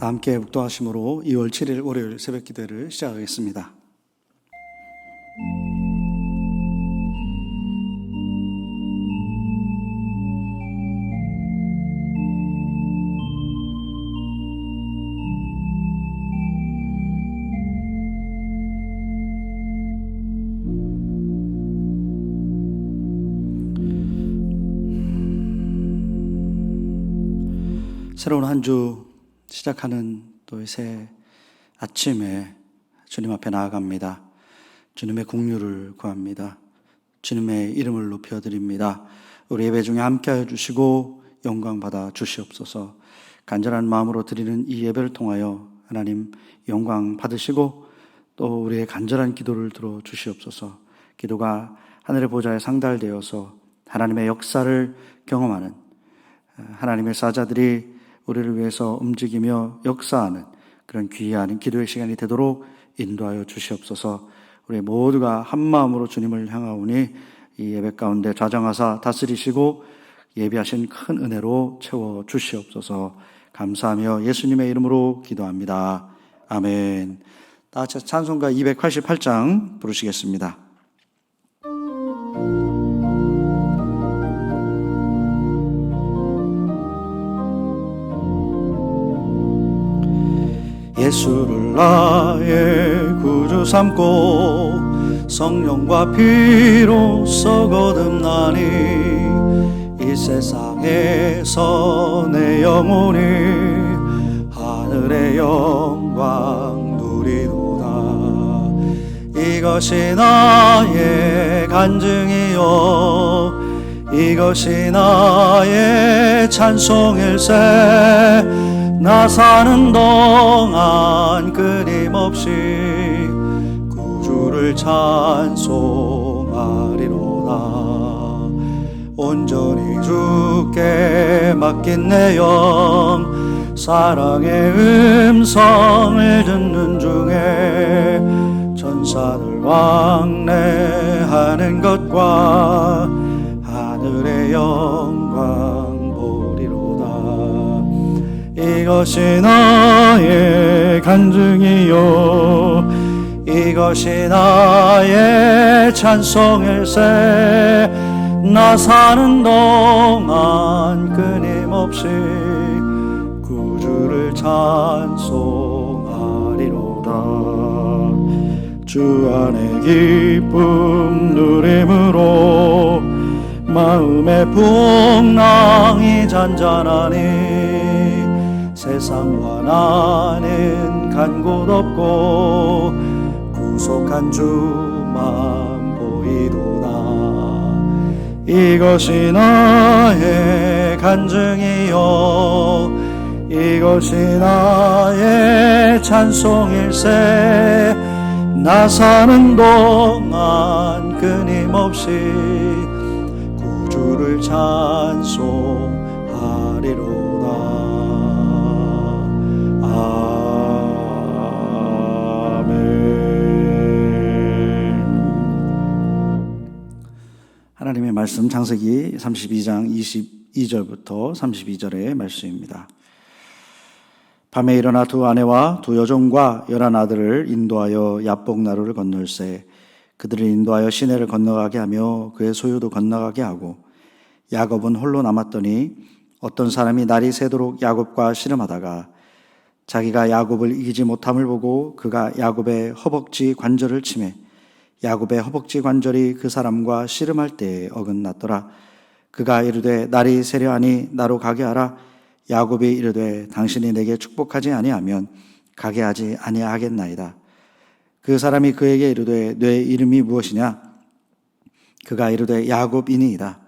다 함께 묵도하심으로 2월 7일 월요일 새벽 기도를 시작하겠습니다. 새로운 한 주 시작하는 또 새 아침에 주님 앞에 나아갑니다. 주님의 긍휼을 구합니다. 주님의 이름을 높여드립니다. 우리 예배 중에 함께하여 주시고 영광 받아 주시옵소서. 간절한 마음으로 드리는 이 예배를 통하여 하나님 영광 받으시고 또 우리의 간절한 기도를 들어 주시옵소서. 기도가 하늘의 보좌에 상달되어서 하나님의 역사를 경험하는 하나님의 사자들이 우리를 위해서 움직이며 역사하는 그런 귀한 기도의 시간이 되도록 인도하여 주시옵소서. 우리 모두가 한 마음으로 주님을 향하오니 이 예배 가운데 좌정하사 다스리시고 예비하신 큰 은혜로 채워 주시옵소서. 감사하며 예수님의 이름으로 기도합니다. 아멘. 다 같이 찬송가 288장 부르시겠습니다. 예수를 나의 구주 삼고 성령과 피로써 거듭나니 이 세상에서 내 영혼이 하늘의 영광 누리도다. 이것이 나의 간증이요 이것이 나의 찬송일세. 나 사는 동안 끊임없이 구주를 찬송하리로다. 온전히 주께 맡긴 내 영 사랑의 음성을 듣는 중에 천사들 왕래하는 것과 하늘의 영광 이것이 나의 간증이요 이것이 나의 찬송일세. 나 사는 동안 끊임없이 구주를 찬송하리로다. 주 안에 기쁨 누림으로 마음의 풍랑이 잔잔하니 세상과 나는 간 곳 없고 구속한 주만 보이도다. 이것이 나의 간증이요 이것이 나의 찬송일세. 나 사는 동안 끊임없이 구주를 찬송하리로다. 하나님의 말씀 창세기 32장 22절부터 32절의 말씀입니다. 밤에 일어나 두 아내와 두 여종과 11 아들을 인도하여 야복 나루를 건널세. 그들을 인도하여 시내를 건너가게 하며 그의 소유도 건너가게 하고 야곱은 홀로 남았더니 어떤 사람이 날이 새도록 야곱과 씨름하다가 자기가 야곱을 이기지 못함을 보고 그가 야곱의 허벅지 관절을 치매 야곱의 허벅지 관절이 그 사람과 씨름할 때에 어긋났더라. 그가 이르되 날이 새려하니 나로 가게 하라. 야곱이 이르되 당신이 내게 축복하지 아니하면 가게 하지 아니하겠나이다. 그 사람이 그에게 이르되 내 이름이 무엇이냐? 그가 이르되 야곱이니이다.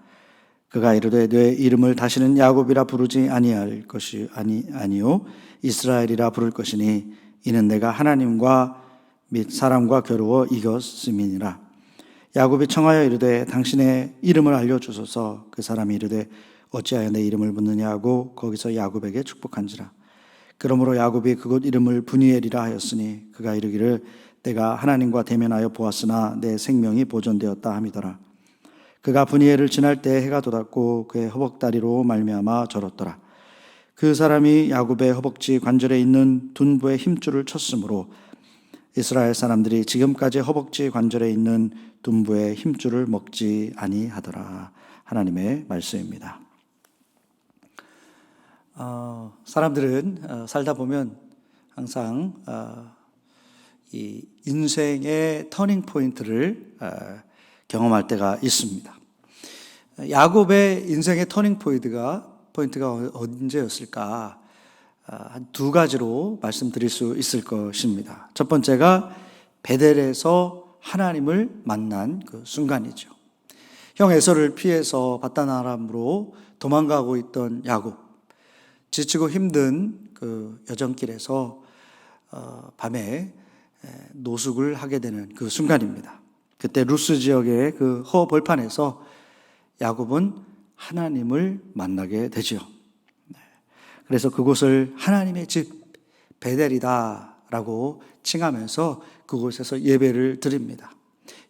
그가 이르되 내 이름을 다시는 야곱이라 부르지 아니할 것이 아니요 이스라엘이라 부를 것이니 이는 내가 하나님과 및 사람과 겨루어 이겼음이니라. 야곱이 청하여 이르되 당신의 이름을 알려주소서. 그 사람이 이르되 어찌하여 내 이름을 묻느냐 하고 거기서 야곱에게 축복한지라. 그러므로 야곱이 그곳 이름을 브니엘이라 하였으니 그가 이르기를 내가 하나님과 대면하여 보았으나 내 생명이 보존되었다 함이더라. 그가 브니엘을 지날 때 해가 돋았고 그의 허벅다리로 말미암아 절었더라. 그 사람이 야곱의 허벅지 관절에 있는 둔부의 힘줄을 쳤으므로 이스라엘 사람들이 지금까지 허벅지 관절에 있는 둔부의 힘줄을 먹지 아니하더라. 하나님의 말씀입니다. 사람들은 살다 보면 항상 이 인생의 터닝 포인트를 경험할 때가 있습니다. 야곱의 인생의 터닝 포인트가 언제였을까? 한 두 가지로 말씀드릴 수 있을 것입니다. 첫 번째가 베델에서 하나님을 만난 그 순간이죠. 형 에서를 피해서 바단 아람으로 도망가고 있던 야곱, 지치고 힘든 그 여정길에서 밤에 노숙을 하게 되는 그 순간입니다. 그때 루스 지역의 그 허벌판에서 야곱은 하나님을 만나게 되죠. 그래서 그곳을 하나님의 집 베델이다라고 칭하면서 그곳에서 예배를 드립니다.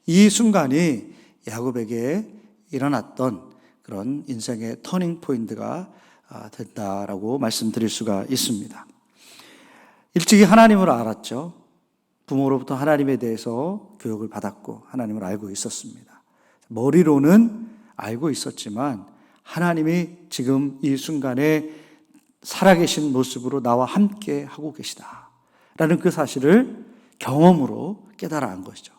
이 순간이 야곱에게 일어났던 그런 인생의 터닝 포인트가 된다라고 말씀드릴 수가 있습니다. 일찍이 하나님을 알았죠. 부모로부터 하나님에 대해서 교육을 받았고 하나님을 알고 있었습니다. 머리로는 알고 있었지만 하나님이 지금 이 순간에 살아계신 모습으로 나와 함께 하고 계시다라는 그 사실을 경험으로 깨달아 안 것이죠.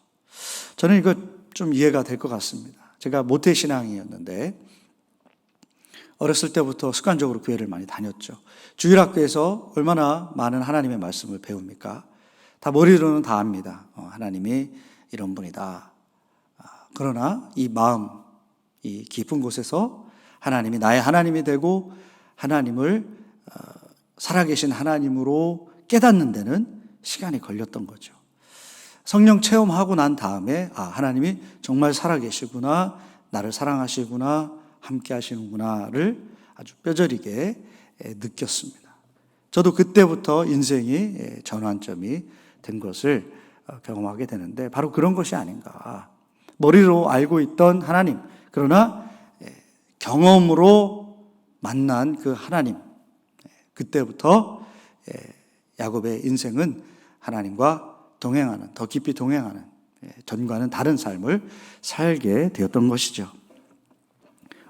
저는 이거 좀 이해가 될 것 같습니다. 제가 모태신앙이었는데 어렸을 때부터 습관적으로 교회를 많이 다녔죠. 주일학교에서 얼마나 많은 하나님의 말씀을 배웁니까? 다 머리로는 다 압니다. 하나님이 이런 분이다. 그러나 이 마음, 이 깊은 곳에서 하나님이 나의 하나님이 되고 하나님을 살아계신 하나님으로 깨닫는 데는 시간이 걸렸던 거죠. 성령 체험하고 난 다음에 하나님이 정말 살아계시구나, 나를 사랑하시구나, 함께 하시는구나를 아주 뼈저리게 느꼈습니다. 저도 그때부터 인생이 전환점이 된 것을 경험하게 되는데 바로 그런 것이 아닌가. 머리로 알고 있던 하나님, 그러나 경험으로 만난 그 하나님, 그때부터 야곱의 인생은 하나님과 동행하는, 더 깊이 동행하는, 전과는 다른 삶을 살게 되었던 것이죠.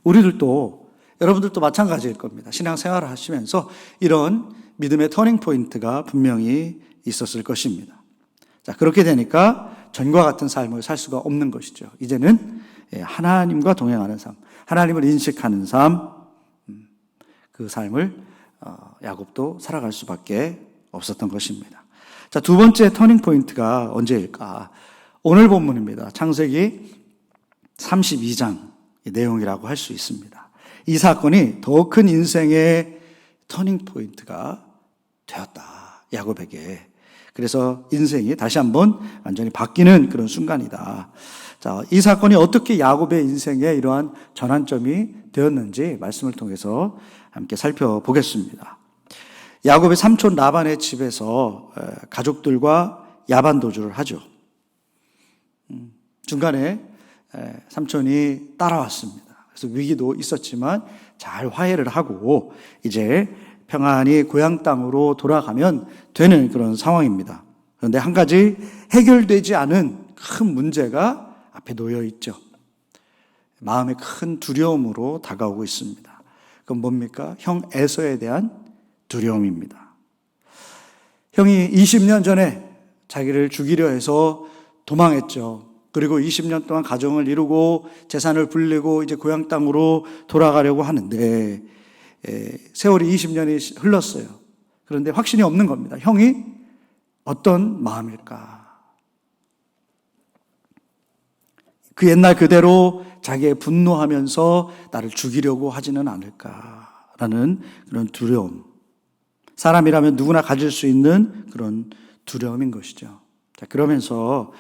우리들도, 여러분들도 마찬가지일 겁니다. 신앙생활을 하시면서 이런 믿음의 터닝 포인트가 분명히 있었을 것입니다. 자, 그렇게 되니까 전과 같은 삶을 살 수가 없는 것이죠. 이제는 하나님과 동행하는 삶, 하나님을 인식하는 삶, 그 삶을 야곱도 살아갈 수밖에 없었던 것입니다. 자, 두 번째 터닝 포인트가 언제일까? 오늘 본문입니다. 창세기 32장 내용이라고 할 수 있습니다. 이 사건이 더 큰 인생의 터닝 포인트가 되었다. 야곱에게. 그래서 인생이 다시 한번 완전히 바뀌는 그런 순간이다. 자, 이 사건이 어떻게 야곱의 인생에 이러한 전환점이 되었는지 말씀을 통해서 함께 살펴보겠습니다. 야곱의 삼촌 라반의 집에서 가족들과 야반 도주를 하죠. 중간에 삼촌이 따라왔습니다. 그래서 위기도 있었지만 잘 화해를 하고 이제 평안히 고향 땅으로 돌아가면 되는 그런 상황입니다. 그런데 한 가지 해결되지 않은 큰 문제가 앞에 놓여 있죠. 마음에 큰 두려움으로 다가오고 있습니다. 그건 뭡니까? 형 에서에 대한 두려움입니다. 형이 20년 전에 자기를 죽이려 해서 도망했죠. 그리고 20년 동안 가정을 이루고 재산을 불리고 이제 고향 땅으로 돌아가려고 하는데 세월이 20년이 흘렀어요. 그런데 확신이 없는 겁니다. 형이 어떤 마음일까? 그 옛날 그대로 자기의 분노하면서 나를 죽이려고 하지는 않을까라는 그런 두려움. 사람이라면 누구나 가질 수 있는 그런 두려움인 것이죠. 자, 그러면서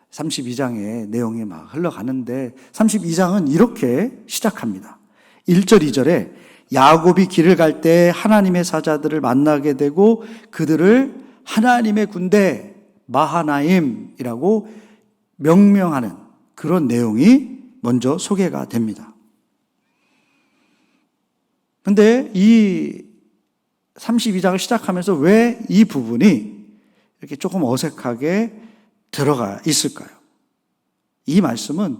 32장의 내용이 막 흘러가는데 32장은 이렇게 시작합니다. 1절, 2절에 야곱이 길을 갈 때 하나님의 사자들을 만나게 되고 그들을 하나님의 군대 마하나임이라고 명명하는 그런 내용이 먼저 소개가 됩니다. 근데 이 32장을 시작하면서 왜 이 부분이 이렇게 조금 어색하게 들어가 있을까요? 이 말씀은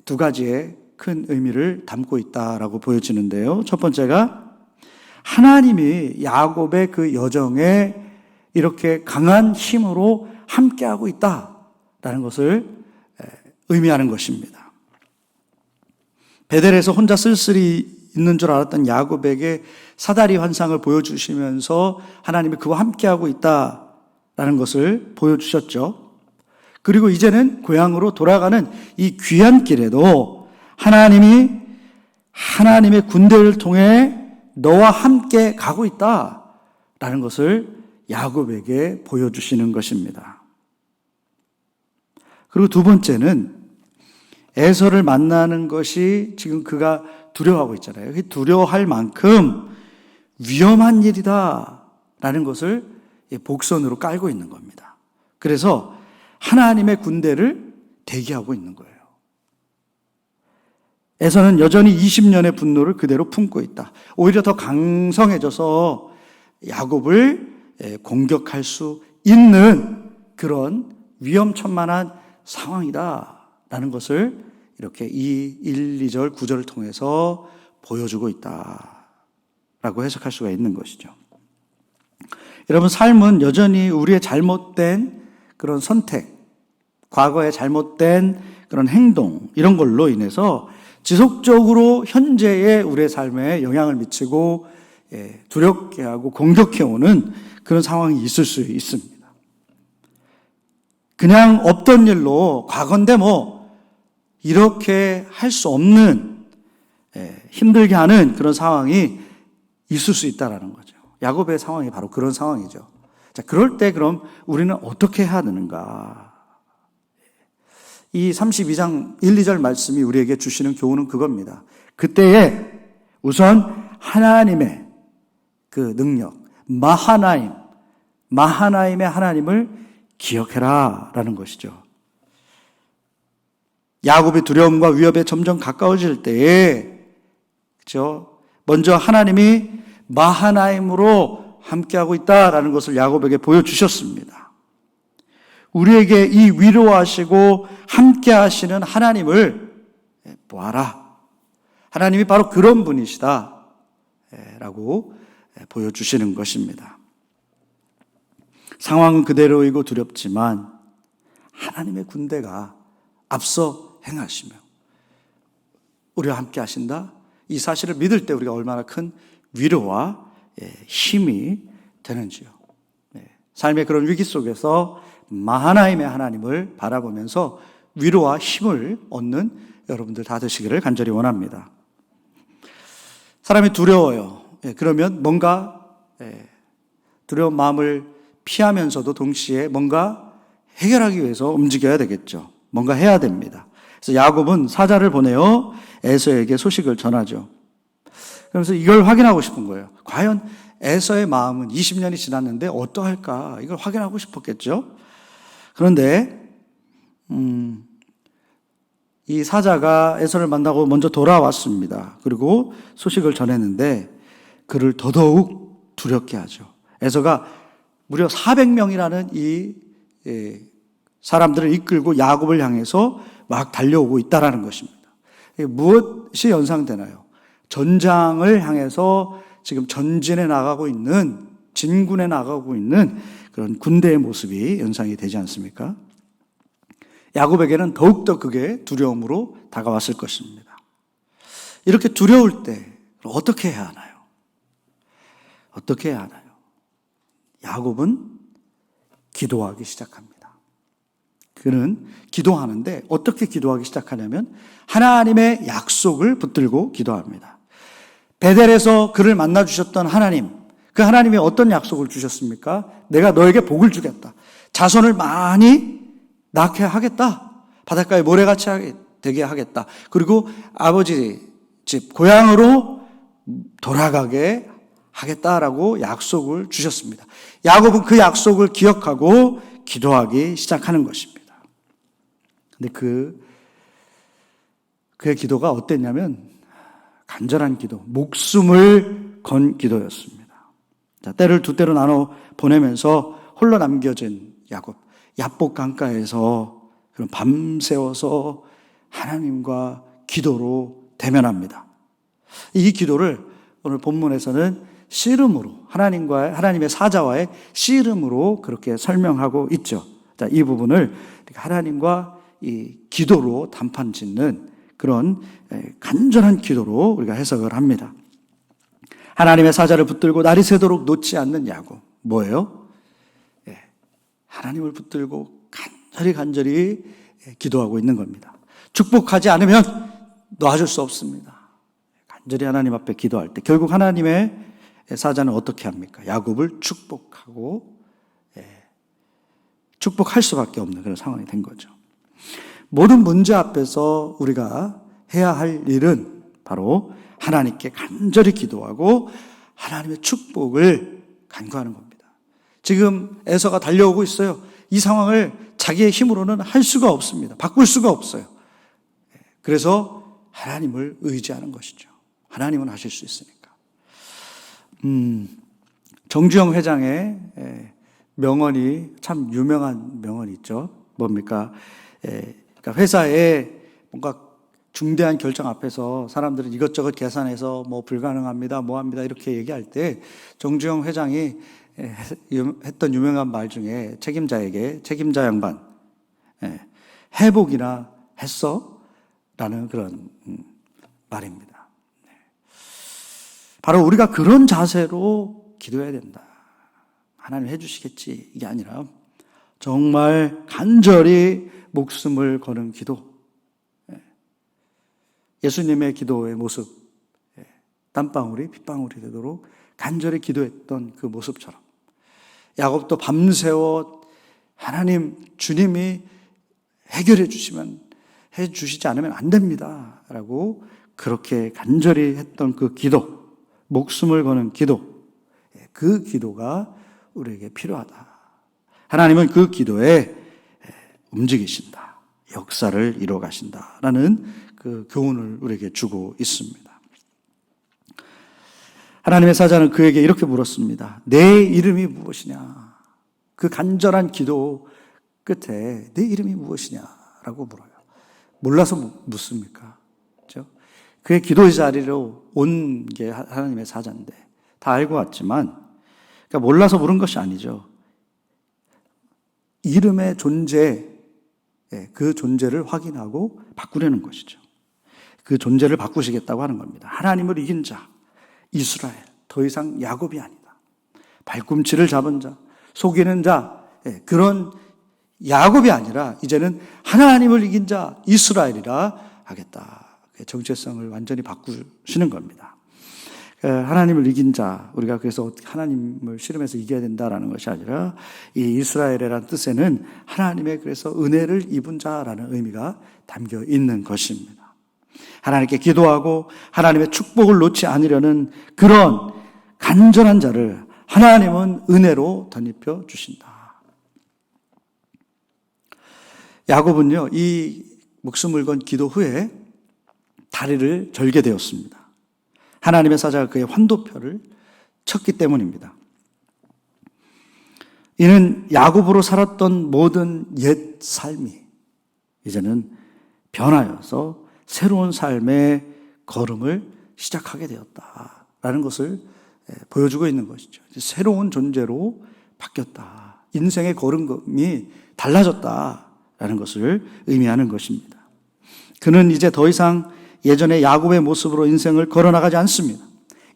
두 가지의 큰 의미를 담고 있다라고 보여지는데요. 첫 번째가 하나님이 야곱의 그 여정에 이렇게 강한 힘으로 함께하고 있다라는 것을 의미하는 것입니다. 베델에서 혼자 쓸쓸히 있는 줄 알았던 야곱에게 사다리 환상을 보여주시면서 하나님이 그와 함께하고 있다라는 것을 보여주셨죠. 그리고 이제는 고향으로 돌아가는 이 귀한 길에도 하나님이 하나님의 군대를 통해 너와 함께 가고 있다라는 것을 야곱에게 보여주시는 것입니다. 그리고 두 번째는 에서를 만나는 것이 지금 그가 두려워하고 있잖아요. 두려워할 만큼 위험한 일이다라는 것을 복선으로 깔고 있는 겁니다. 그래서 하나님의 군대를 대기하고 있는 거예요. 에서는 여전히 20년의 분노를 그대로 품고 있다. 오히려 더 강성해져서 야곱을 공격할 수 있는 그런 위험천만한 상황이다라는 것을 이렇게 이 1, 2절, 9절을 통해서 보여주고 있다라고 해석할 수가 있는 것이죠. 여러분, 삶은 여전히 우리의 잘못된 그런 선택, 과거의 잘못된 그런 행동, 이런 걸로 인해서 지속적으로 현재의 우리의 삶에 영향을 미치고 두렵게 하고 공격해오는 그런 상황이 있을 수 있습니다. 그냥 없던 일로 과거인데 이렇게 할 수 없는 힘들게 하는 그런 상황이 있을 수 있다는 거죠. 야곱의 상황이 바로 그런 상황이죠. 자, 그럴 때 그럼 우리는 어떻게 해야 되는가? 이 32장 1, 2절 말씀이 우리에게 주시는 교훈은 그겁니다. 그때에 우선 하나님의 그 능력, 마하나임의 하나님을 기억해라 라는 것이죠. 야곱의 두려움과 위협에 점점 가까워질 때에, 그렇죠? 먼저 하나님이 마하나임으로 함께하고 있다라는 것을 야곱에게 보여주셨습니다. 우리에게 이 위로하시고 함께하시는 하나님을 보아라. 하나님이 바로 그런 분이시다 라고 보여주시는 것입니다. 상황은 그대로이고 두렵지만 하나님의 군대가 앞서 행하시며 우리와 함께 하신다. 이 사실을 믿을 때 우리가 얼마나 큰 위로와 힘이 되는지요. 삶의 그런 위기 속에서 마하나임의 하나님을 바라보면서 위로와 힘을 얻는 여러분들 다 되시기를 간절히 원합니다. 사람이 두려워요. 그러면 뭔가 두려운 마음을 피하면서도 동시에 뭔가 해결하기 위해서 움직여야 되겠죠. 뭔가 해야 됩니다. 그래서 야곱은 사자를 보내어 에서에게 소식을 전하죠. 그래서 이걸 확인하고 싶은 거예요. 과연 에서의 마음은 20년이 지났는데 어떠할까? 이걸 확인하고 싶었겠죠. 그런데 이 사자가 에서를 만나고 먼저 돌아왔습니다. 그리고 소식을 전했는데 그를 더더욱 두렵게 하죠. 에서가 무려 400명이라는 이 사람들을 이끌고 야곱을 향해서 막 달려오고 있다라는 것입니다. 무엇이 연상되나요? 전장을 향해서 지금 전진해 나가고 있는, 진군해 나가고 있는 그런 군대의 모습이 연상이 되지 않습니까? 야곱에게는 더욱더 그게 두려움으로 다가왔을 것입니다. 이렇게 두려울 때 어떻게 해야 하나요? 어떻게 해야 하나요? 야곱은 기도하기 시작합니다. 그는 기도하는데 어떻게 기도하기 시작하냐면 하나님의 약속을 붙들고 기도합니다. 베델에서 그를 만나주셨던 하나님, 그 하나님이 어떤 약속을 주셨습니까? 내가 너에게 복을 주겠다. 자손을 많이 낳게 하겠다. 바닷가에 모래같이 되게 하겠다. 그리고 아버지 집 고향으로 돌아가게 하겠다라고 약속을 주셨습니다. 야곱은 그 약속을 기억하고 기도하기 시작하는 것입니다. 근데 그의 기도가 어땠냐면 간절한 기도, 목숨을 건 기도였습니다. 자, 때를 두 때로 나눠 보내면서 홀로 남겨진 야곱, 야복 강가에서 그런 밤새워서 하나님과 기도로 대면합니다. 이 기도를 오늘 본문에서는 씨름으로, 하나님의 사자와의 씨름으로 그렇게 설명하고 있죠. 자, 이 부분을 하나님과 이 기도로 단판 짓는 그런 간절한 기도로 우리가 해석을 합니다. 하나님의 사자를 붙들고 날이 새도록 놓지 않는 야곱. 뭐예요? 하나님을 붙들고 간절히 기도하고 있는 겁니다. 축복하지 않으면 놔줄 수 없습니다. 간절히 하나님 앞에 기도할 때 결국 하나님의 사자는 어떻게 합니까? 야곱을 축복하고 축복할 수밖에 없는 그런 상황이 된 거죠. 모든 문제 앞에서 우리가 해야 할 일은 바로 하나님께 간절히 기도하고 하나님의 축복을 간구하는 겁니다. 지금 에서가 달려오고 있어요. 이 상황을 자기의 힘으로는 할 수가 없습니다. 바꿀 수가 없어요. 그래서 하나님을 의지하는 것이죠. 하나님은 하실 수 있으니까. 정주영 회장의 명언이 참 유명한 명언이 있죠. 뭡니까? 그러니까 회사에 뭔가 중대한 결정 앞에서 사람들은 이것저것 계산해서 뭐 불가능합니다, 뭐 합니다 이렇게 얘기할 때 정주영 회장이 했던 유명한 말 중에 책임자 양반 회복이나 했어? 라는 그런 말입니다. 바로 우리가 그런 자세로 기도해야 된다. 하나님 해주시겠지 이게 아니라 정말 간절히 목숨을 거는 기도. 예수님의 기도의 모습, 땀방울이 핏방울이 되도록 간절히 기도했던 그 모습처럼 야곱도 밤새워 하나님 주님이 해결해 주시지 않으면 안 됩니다 라고 그렇게 간절히 했던 그 기도, 목숨을 거는 기도, 그 기도가 우리에게 필요하다. 하나님은 그 기도에 움직이신다, 역사를 이루어 가신다라는 그 교훈을 우리에게 주고 있습니다. 하나님의 사자는 그에게 이렇게 물었습니다. 내 이름이 무엇이냐? 그 간절한 기도 끝에 내 이름이 무엇이냐라고 물어요. 몰라서 묻습니까? 그렇죠? 그의 기도의 자리로 온 게 하나님의 사자인데 다 알고 왔지만 그러니까 몰라서 물은 것이 아니죠. 이름의 존재, 그 존재를 확인하고 바꾸려는 것이죠. 그 존재를 바꾸시겠다고 하는 겁니다. 하나님을 이긴 자, 이스라엘, 더 이상 야곱이 아니다. 발꿈치를 잡은 자, 속이는 자, 그런 야곱이 아니라 이제는 하나님을 이긴 자, 이스라엘이라 하겠다. 정체성을 완전히 바꾸시는 겁니다. 하나님을 이긴 자, 우리가 그래서 하나님을 씨름해서 이겨야 된다라는 것이 아니라 이 이스라엘이라는 뜻에는 하나님의 그래서 은혜를 입은 자라는 의미가 담겨 있는 것입니다. 하나님께 기도하고 하나님의 축복을 놓지 않으려는 그런 간절한 자를 하나님은 은혜로 덧입혀 주신다. 야곱은요, 이 목숨을 건 기도 후에 다리를 절게 되었습니다. 하나님의 사자가 그의 환도표를 쳤기 때문입니다. 이는 야곱으로 살았던 모든 옛 삶이 이제는 변하여서 새로운 삶의 걸음을 시작하게 되었다라는 것을 보여주고 있는 것이죠. 새로운 존재로 바뀌었다. 인생의 걸음이 달라졌다라는 것을 의미하는 것입니다. 그는 이제 더 이상 예전의 야곱의 모습으로 인생을 걸어나가지 않습니다.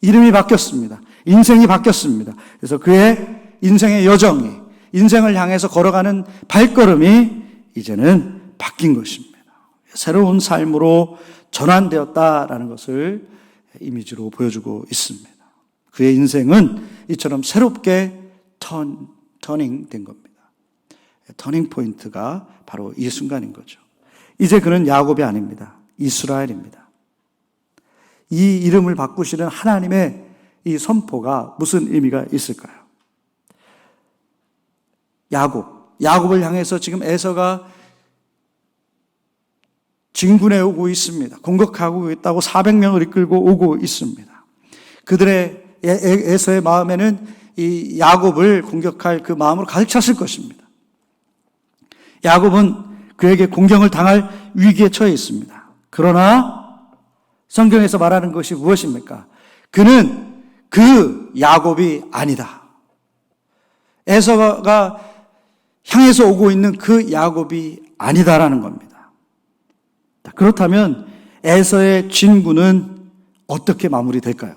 이름이 바뀌었습니다. 인생이 바뀌었습니다. 그래서 그의 인생의 여정이, 인생을 향해서 걸어가는 발걸음이 이제는 바뀐 것입니다. 새로운 삶으로 전환되었다라는 것을 이미지로 보여주고 있습니다. 그의 인생은 이처럼 새롭게 터닝 된 겁니다. 터닝 포인트가 바로 이 순간인 거죠. 이제 그는 야곱이 아닙니다. 이스라엘입니다. 이 이름을 바꾸시는 하나님의 이 선포가 무슨 의미가 있을까요? 야곱을 향해서 지금 에서가 진군해 오고 있습니다. 공격하고 있다고 400명을 이끌고 오고 있습니다. 그들의 에서의 마음에는 이 야곱을 공격할 그 마음으로 가득 찼을 것입니다. 야곱은 그에게 공격을 당할 위기에 처해 있습니다. 그러나 성경에서 말하는 것이 무엇입니까? 그는 그 야곱이 아니다. 에서가 향해서 오고 있는 그 야곱이 아니다라는 겁니다. 그렇다면 에서의 진군은 어떻게 마무리될까요?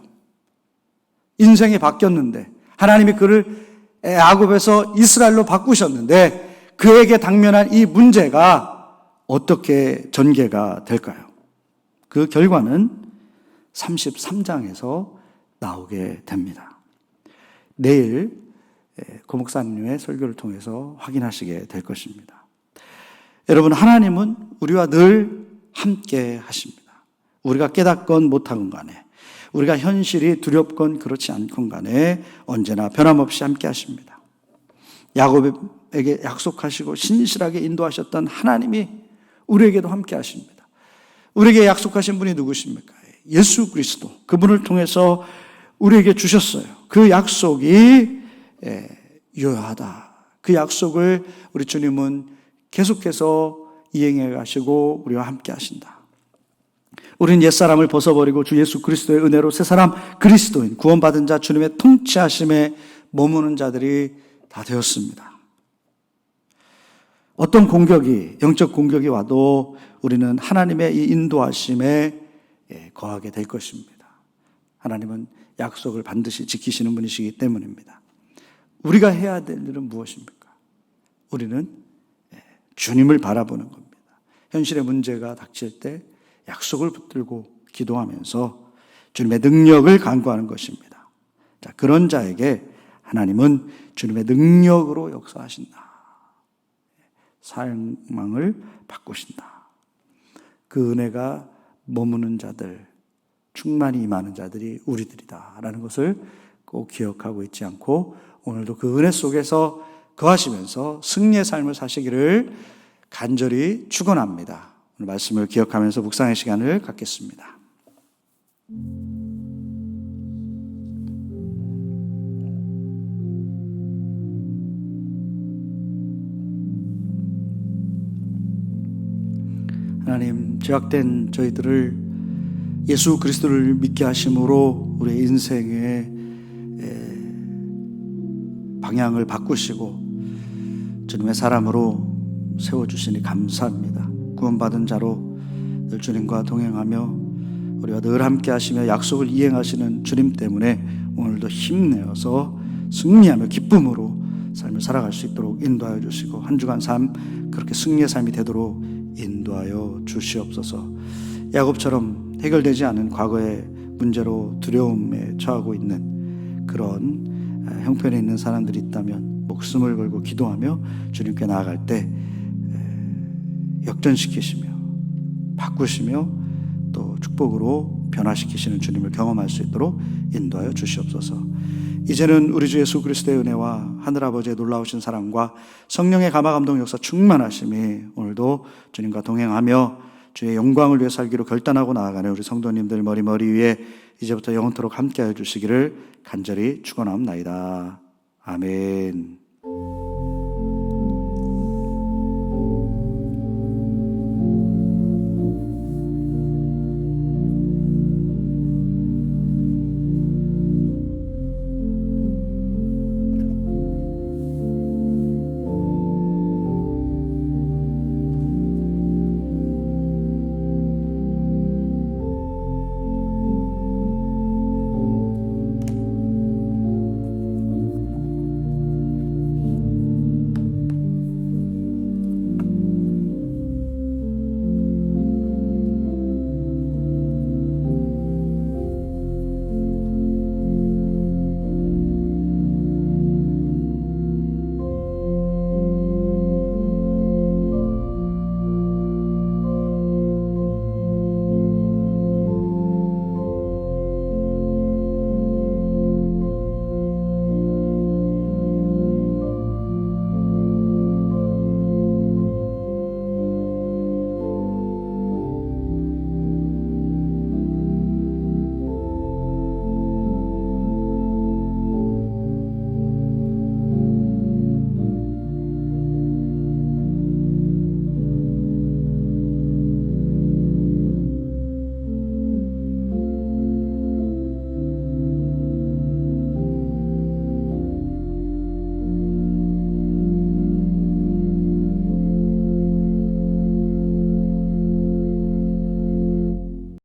인생이 바뀌었는데 하나님이 그를 야곱에서 이스라엘로 바꾸셨는데 그에게 당면한 이 문제가 어떻게 전개가 될까요? 그 결과는 33장에서 나오게 됩니다. 내일 고 목사님의 설교를 통해서 확인하시게 될 것입니다. 여러분, 하나님은 우리와 늘 함께 하십니다. 우리가 깨닫건 못하건 간에, 우리가 현실이 두렵건 그렇지 않건 간에 언제나 변함없이 함께 하십니다. 야곱에게 약속하시고 신실하게 인도하셨던 하나님이 우리에게도 함께 하십니다. 우리에게 약속하신 분이 누구십니까? 예수 그리스도. 그분을 통해서 우리에게 주셨어요. 그 약속이 유효하다. 그 약속을 우리 주님은 계속해서 이행해 가시고 우리와 함께 하신다. 우리는 옛사람을 벗어버리고 주 예수 그리스도의 은혜로 새사람 그리스도인 구원받은 자 주님의 통치하심에 머무는 자들이 다 되었습니다. 어떤 공격이, 영적 공격이 와도 우리는 하나님의 이 인도하심에 거하게 될 것입니다. 하나님은 약속을 반드시 지키시는 분이시기 때문입니다. 우리가 해야 될 일은 무엇입니까? 우리는 주님을 바라보는 겁니다. 현실의 문제가 닥칠 때 약속을 붙들고 기도하면서 주님의 능력을 간구하는 것입니다. 자, 그런 자에게 하나님은 주님의 능력으로 역사하신다. 사망을 바꾸신다. 그 은혜가 머무는 자들, 충만히 임하는 자들이 우리들이다 라는 것을 꼭 기억하고 있지 않고 오늘도 그 은혜 속에서 거하시면서 승리의 삶을 사시기를 간절히 축원합니다. 오늘 말씀을 기억하면서 묵상의 시간을 갖겠습니다. 하나님, 죄악된 저희들을 예수 그리스도를 믿게 하심으로 우리의 인생의 방향을 바꾸시고 주님의 사람으로 세워주시니 감사합니다. 구원받은 자로 늘 주님과 동행하며 우리와 늘 함께 하시며 약속을 이행하시는 주님 때문에 오늘도 힘내어서 승리하며 기쁨으로 삶을 살아갈 수 있도록 인도하여 주시고 한 주간 삶 그렇게 승리의 삶이 되도록 인도하여 주시옵소서. 야곱처럼 해결되지 않은 과거의 문제로 두려움에 처하고 있는 그런 형편에 있는 사람들이 있다면 목숨을 걸고 기도하며 주님께 나아갈 때 역전시키시며 바꾸시며 또 축복으로 변화시키시는 주님을 경험할 수 있도록 인도하여 주시옵소서. 이제는 우리 주 예수 그리스도의 은혜와 하늘아버지의 놀라우신 사랑과 성령의 감화감동 역사 충만하심이 오늘도 주님과 동행하며 주의 영광을 위해 살기로 결단하고 나아가는 우리 성도님들 머리 위에 이제부터 영원토록 함께하여 주시기를 간절히 축원합니다. 아멘.